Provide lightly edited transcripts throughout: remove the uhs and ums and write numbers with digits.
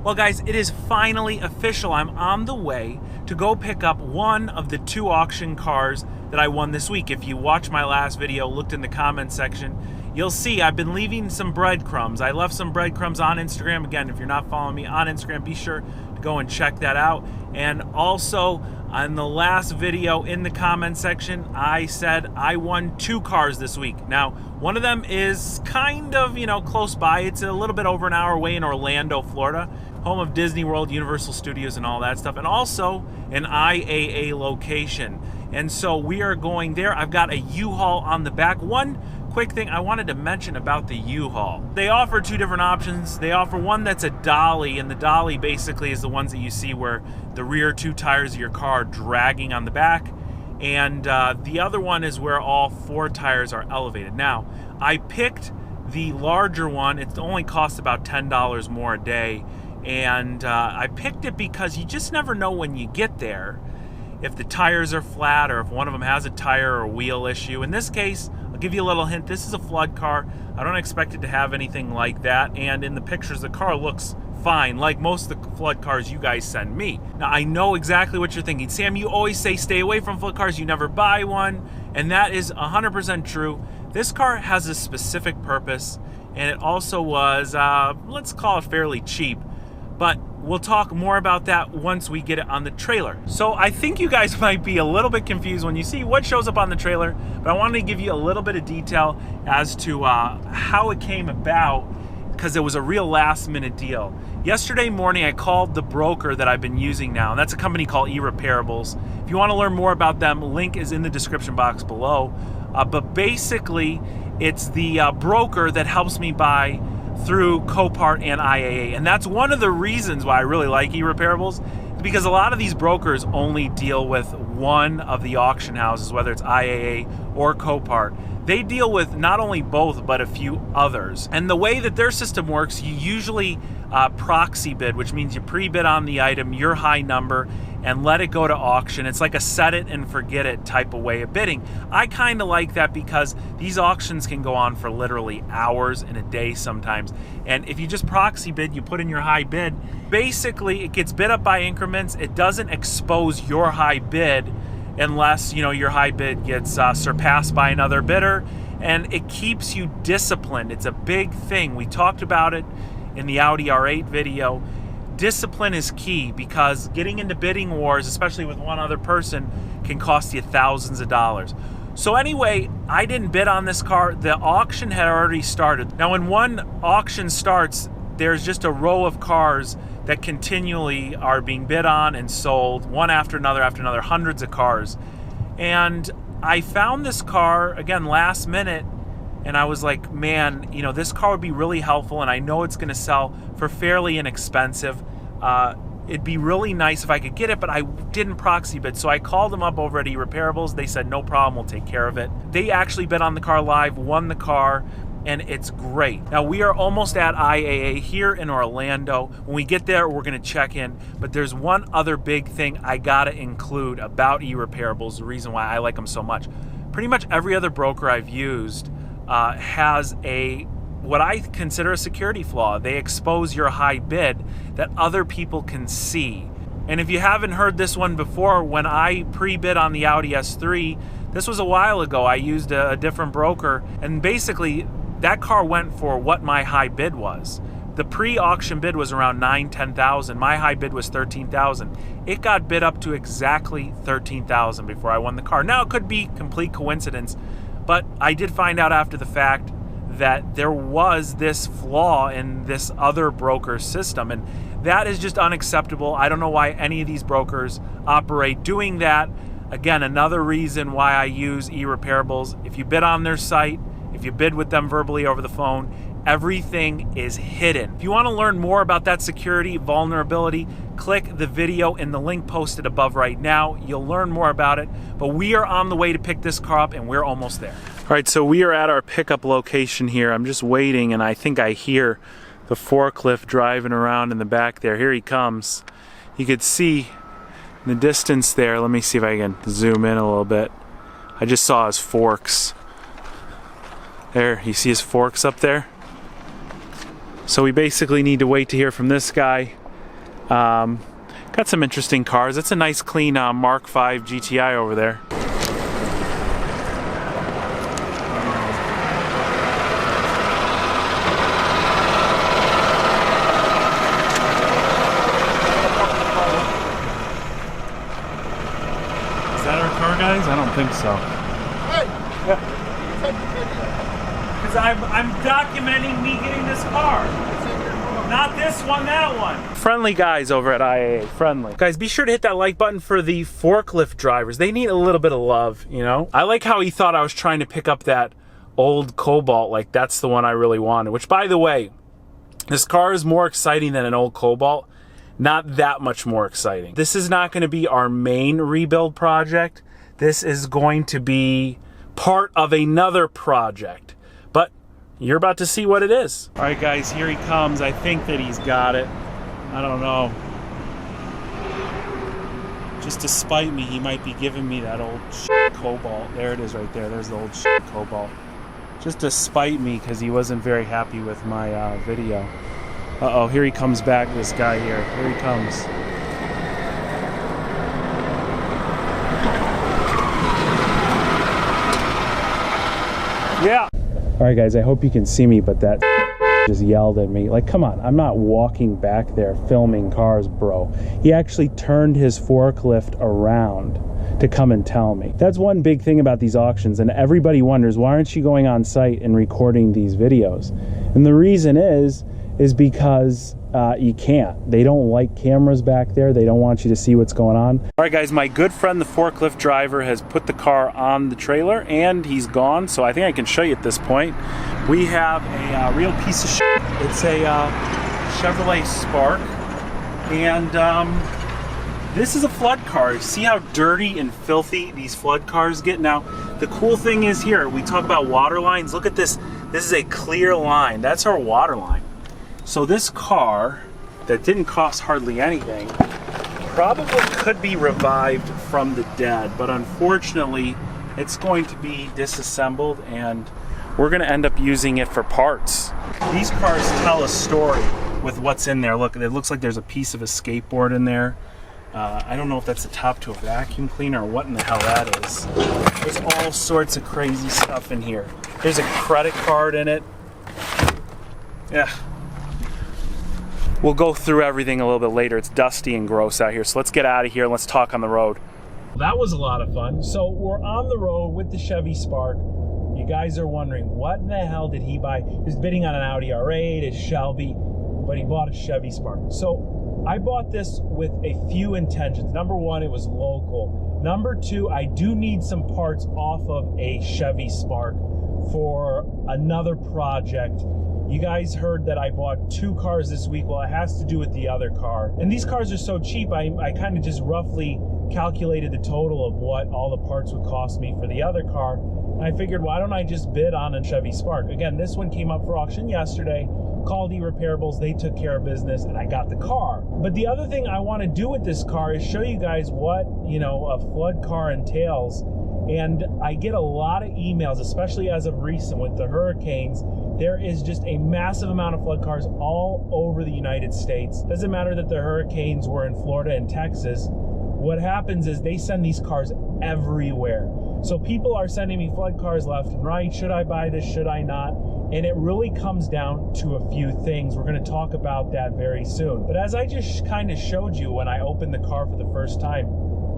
Well guys, it is finally official. I'm on the way to go pick up one of the 2 auction cars that I won this week. If you watched my last video, looked in the comment section, you'll see I've been leaving some breadcrumbs. I left some breadcrumbs on Instagram. Again, if you're not following me on Instagram, be sure to go and check that out. And also, on the last video in the comment section, I said I won 2 cars this week. Now, one of them is kind of, close by. It's a little bit over an hour away in Orlando, Florida, home of Disney World, Universal Studios, and all that stuff, and also an IAA location. And so we are going there. I've got a U-Haul on the back. One quick thing I wanted to mention about the U-Haul. They offer 2 different options. They offer one that's a dolly, and the dolly basically is the ones that you see where the rear 2 tires of your car are dragging on the back. And the other one is where all 4 tires are elevated. Now, I picked the larger one. It only costs about $10 more a day. And I picked it because you just never know when you get there if the tires are flat or if one of them has a tire or wheel issue. In this case, I'll give you a little hint. This is a flood car. I don't expect it to have anything like that. And in the pictures, the car looks fine, like most of the flood cars you guys send me. Now, I know exactly what you're thinking. Sam, you always say stay away from flood cars. You never buy one. And that is 100% true. This car has a specific purpose. And it also was, let's call it fairly cheap. But we'll talk more about that once we get it on the trailer. So I think you guys might be a little bit confused when you see what shows up on the trailer, but I wanted to give you a little bit of detail as to how it came about, because it was a real last minute deal. Yesterday morning, I called the broker that I've been using now, and that's a company called eRepairables. If you want to learn more about them, link is in the description box below. But basically, it's the broker that helps me buy through Copart and IAA. And that's one of the reasons why I really like eRepairables, because a lot of these brokers only deal with one of the auction houses, whether it's IAA or Copart. They deal with not only both, but a few others. And the way that their system works, you usually proxy bid, which means you pre-bid on the item, your high number, and let it go to auction. It's like a set it and forget it type of way of bidding. I kind of like that because these auctions can go on for literally hours in a day sometimes. And if you just proxy bid, you put in your high bid, basically it gets bid up by increments. It doesn't expose your high bid unless, your high bid gets surpassed by another bidder, and it keeps you disciplined. It's a big thing. We talked about it in the Audi R8 video. Discipline is key, because getting into bidding wars, especially with one other person, can cost you thousands of dollars. So anyway, I didn't bid on this car. The auction had already started. Now, when one auction starts, there's just a row of cars that continually are being bid on and sold, one after another, hundreds of cars. And I found this car, again, last minute, and I was like, man, this car would be really helpful, and I know it's gonna sell for fairly inexpensive. It'd be really nice if I could get it, but I didn't proxy bid. So I called them up over at eRepairables. They said, no problem, we'll take care of it. They actually bid on the car live, won the car, and it's great. Now, we are almost at IAA here in Orlando. When we get there, we're gonna check in, but there's one other big thing I gotta include about eRepairables, the reason why I like them so much. Pretty much every other broker I've used has what I consider a security flaw. They expose your high bid that other people can see. And if you haven't heard this one before, when I pre-bid on the Audi S3, this was a while ago, I used a different broker, and basically that car went for what my high bid was. The pre-auction bid was around $9,000-$10,000. My high bid was $13,000. It got bid up to exactly $13,000 before I won the car. Now, it could be complete coincidence, but I did find out after the fact that there was this flaw in this other broker's system, and that is just unacceptable. I don't know why any of these brokers operate doing that. Again, another reason why I use eRepairables. If you bid on their site, if you bid with them verbally over the phone, everything is hidden. If you want to learn more about that security vulnerability, click the video in the link posted above right now. You'll learn more about it, but we are on the way to pick this car up, and we're almost there. All right, so we are at our pickup location here. I'm just waiting, and I think I hear the forklift driving around in the back there. Here he comes. You could see in the distance there. Let me see if I can zoom in a little bit. I just saw his forks. There, you see his forks up there? So we basically need to wait to hear from this guy, Got some interesting cars. It's a nice clean Mark V GTI over there. Is that our car, guys? I don't think so. Because I'm documenting me getting this car. Not this one, that one. Friendly guys over at IAA, friendly. Guys, be sure to hit that like button for the forklift drivers. They need a little bit of love, you know? I like how he thought I was trying to pick up that old Cobalt, like that's the one I really wanted. Which, by the way, this car is more exciting than an old Cobalt. Not that much more exciting. This is not going to be our main rebuild project. This is going to be part of another project. But you're about to see what it is. All right, guys, here he comes. I think that he's got it. I don't know. Just to spite me, he might be giving me that old Cobalt. There it is right there. There's the old Cobalt. Just to spite me because he wasn't very happy with my video. Uh-oh, here he comes back, this guy here. Here he comes. Yeah. All right, guys, I hope you can see me, but that just yelled at me. Like, come on, I'm not walking back there filming cars, bro. He actually turned his forklift around to come and tell me. That's one big thing about these auctions, and everybody wonders, why aren't you going on site and recording these videos? And the reason is because you can't. They don't like cameras back there. They don't want you to see what's going on. All right, guys, my good friend, the forklift driver, has put the car on the trailer and he's gone. So I think I can show you at this point. We have a real piece of shit. It's a Chevrolet Spark. And this is a flood car. See how dirty and filthy these flood cars get? Now, the cool thing is here, we talk about water lines. Look at this. This is a clear line. That's our water line. So this car that didn't cost hardly anything probably could be revived from the dead, but unfortunately it's going to be disassembled and we're going to end up using it for parts. These cars tell a story with what's in there. Look, it looks like there's a piece of a skateboard in there. I don't know if that's the top to a vacuum cleaner or what in the hell that is. There's all sorts of crazy stuff in here. There's a credit card in it. Yeah. We'll go through everything a little bit later. It's dusty and gross out here, so let's get out of here and let's talk on the road. That was a lot of fun. So we're on the road with the Chevy Spark. You guys are wondering, what in the hell did he buy? He was bidding on an Audi R8, a Shelby, but he bought a Chevy Spark. So I bought this with a few intentions. Number one, it was local. Number two, I do need some parts off of a Chevy Spark for another project. You guys heard that I bought 2 cars this week. Well, it has to do with the other car. And these cars are so cheap, I kind of just roughly calculated the total of what all the parts would cost me for the other car. And I figured, why don't I just bid on a Chevy Spark? Again, this one came up for auction yesterday. Called eRepairables, they took care of business, and I got the car. But the other thing I want to do with this car is show you guys what, a flood car entails. And I get a lot of emails, especially as of recent with the hurricanes. There is just a massive amount of flood cars all over the United States. Doesn't matter that the hurricanes were in Florida and Texas. What happens is they send these cars everywhere. So people are sending me flood cars left and right. Should I buy this? Should I not? And it really comes down to a few things. We're going to talk about that very soon. But as I just kind of showed you when I opened the car for the first time,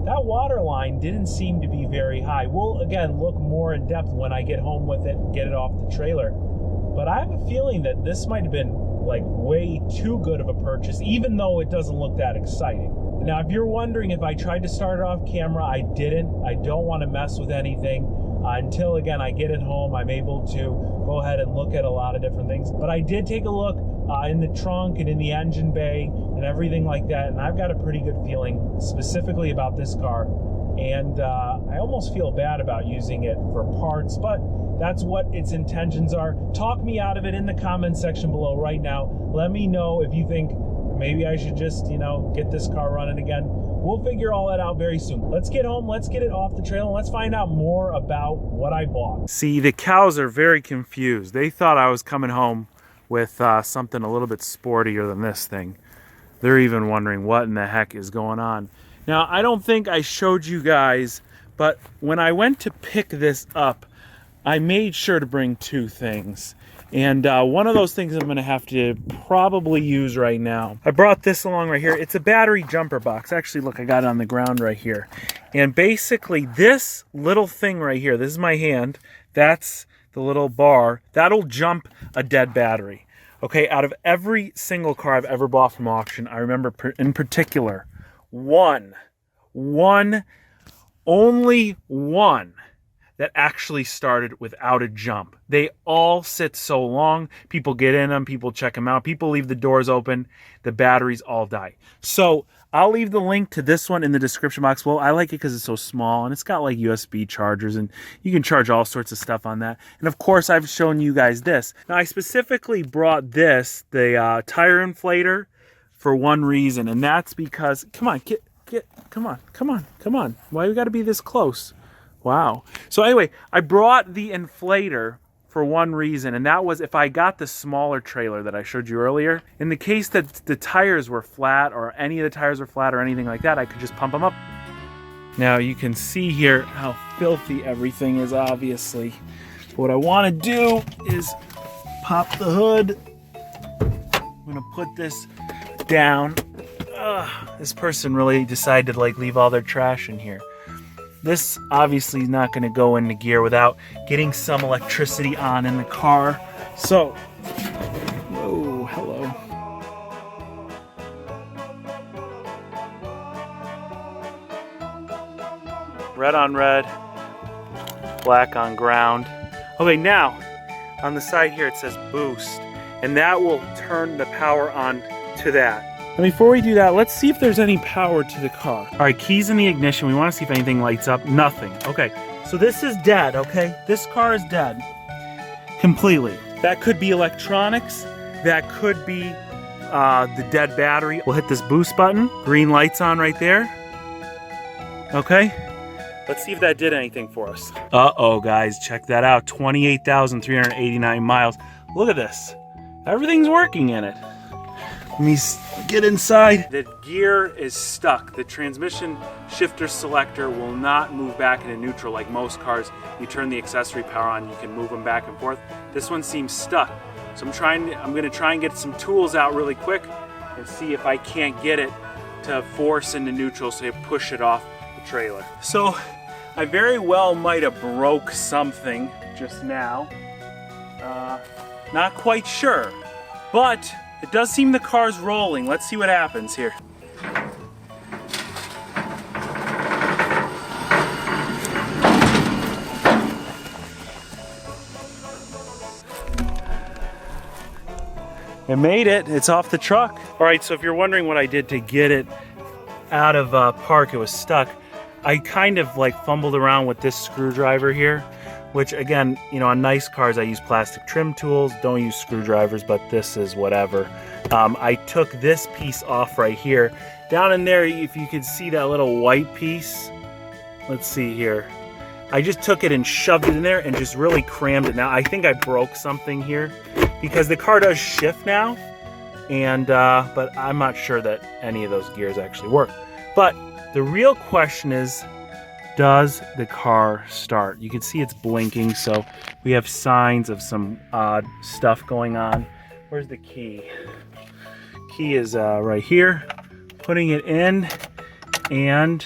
that water line didn't seem to be very high. We'll, again, look more in depth when I get home with it and get it off the trailer. But I have a feeling that this might have been like way too good of a purchase, even though it doesn't look that exciting. Now, if you're wondering if I tried to start it off camera, I didn't. I don't want to mess with anything until, again, I get it home. I'm able to go ahead and look at a lot of different things. But I did take a look in the trunk and in the engine bay and everything like that, and I've got a pretty good feeling specifically about this car. And I almost feel bad about using it for parts, but that's what its intentions are. Talk me out of it in the comment section below right now. Let me know if you think maybe I should just, get this car running again. We'll figure all that out very soon. Let's get home, let's get it off the trailer, and let's find out more about what I bought. See, the cows are very confused. They thought I was coming home with something a little bit sportier than this thing. they're even wondering what in the heck is going on. Now, I don't think I showed you guys, but when I went to pick this up, I made sure to bring two things. And one of those things I'm gonna have to probably use right now. I brought this along right here. It's a battery jumper box. Actually, look, I got it on the ground right here. And basically this little thing right here, this is my hand, that's the little bar, that'll jump a dead battery. Okay, out of every single car I've ever bought from auction, I remember in particular, only one that actually started without a jump. They all sit so long, people get in them, people check them out, people leave the doors open, the batteries all die. So I'll leave the link to this one in the description box. Well, I like it because it's so small and it's got like USB chargers and you can charge all sorts of stuff on that. And of course, I've shown you guys this. Now, I specifically brought this, the tire inflator, for one reason, and that's because, come on, come on. Why we gotta be this close? Wow. So anyway, I brought the inflator for one reason, and that was if I got the smaller trailer that I showed you earlier, in the case that the tires were flat or any of the tires were flat or anything like that, I could just pump them up. Now you can see here how filthy everything is, obviously. What I want to do is pop the hood. I'm gonna put this down. This person really decided to like leave all their trash in here. This obviously is not going to go into gear without getting some electricity on in the car. So, oh, hello. Red on red, black on ground. Okay, now on the side here it says boost, and that will turn the power on to that. And before we do that, let's see if there's any power to the car. All right, keys in the ignition. We want to see if anything lights up. Nothing. Okay, so this is dead, okay? This car is dead completely. That could be electronics. That could be the dead battery. We'll hit this boost button. Green light's on right there. Okay, let's see if that did anything for us. Uh-oh, guys, check that out. 28,389 miles. Look at this. Everything's working in it. Let me get inside. The gear is stuck. The transmission shifter selector will not move back into neutral like most cars. You turn the accessory power on, you can move them back and forth. This one seems stuck. So I'm gonna try and get some tools out really quick and see if I can't get it to force into neutral so you push it off the trailer. So I very well might have broke something just now. Not quite sure, but it does seem the car's rolling. Let's see what happens here. It made it. It's off the truck. All right, so if you're wondering what I did to get it out of park, it was stuck. I kind of like fumbled around with this screwdriver here, which again, you know, on nice cars, I use plastic trim tools, don't use screwdrivers, but this is whatever. I took this piece off right here. Down in there, if you can see that little white piece, let's see here. I just took it and shoved it in there and just really crammed it. Now, I think I broke something here because the car does shift now, and but I'm not sure that any of those gears actually work. But the real question is, does the car start? You can see it's blinking, so we have signs of some odd stuff going on. Where's the key? Key is right here. Putting it in, and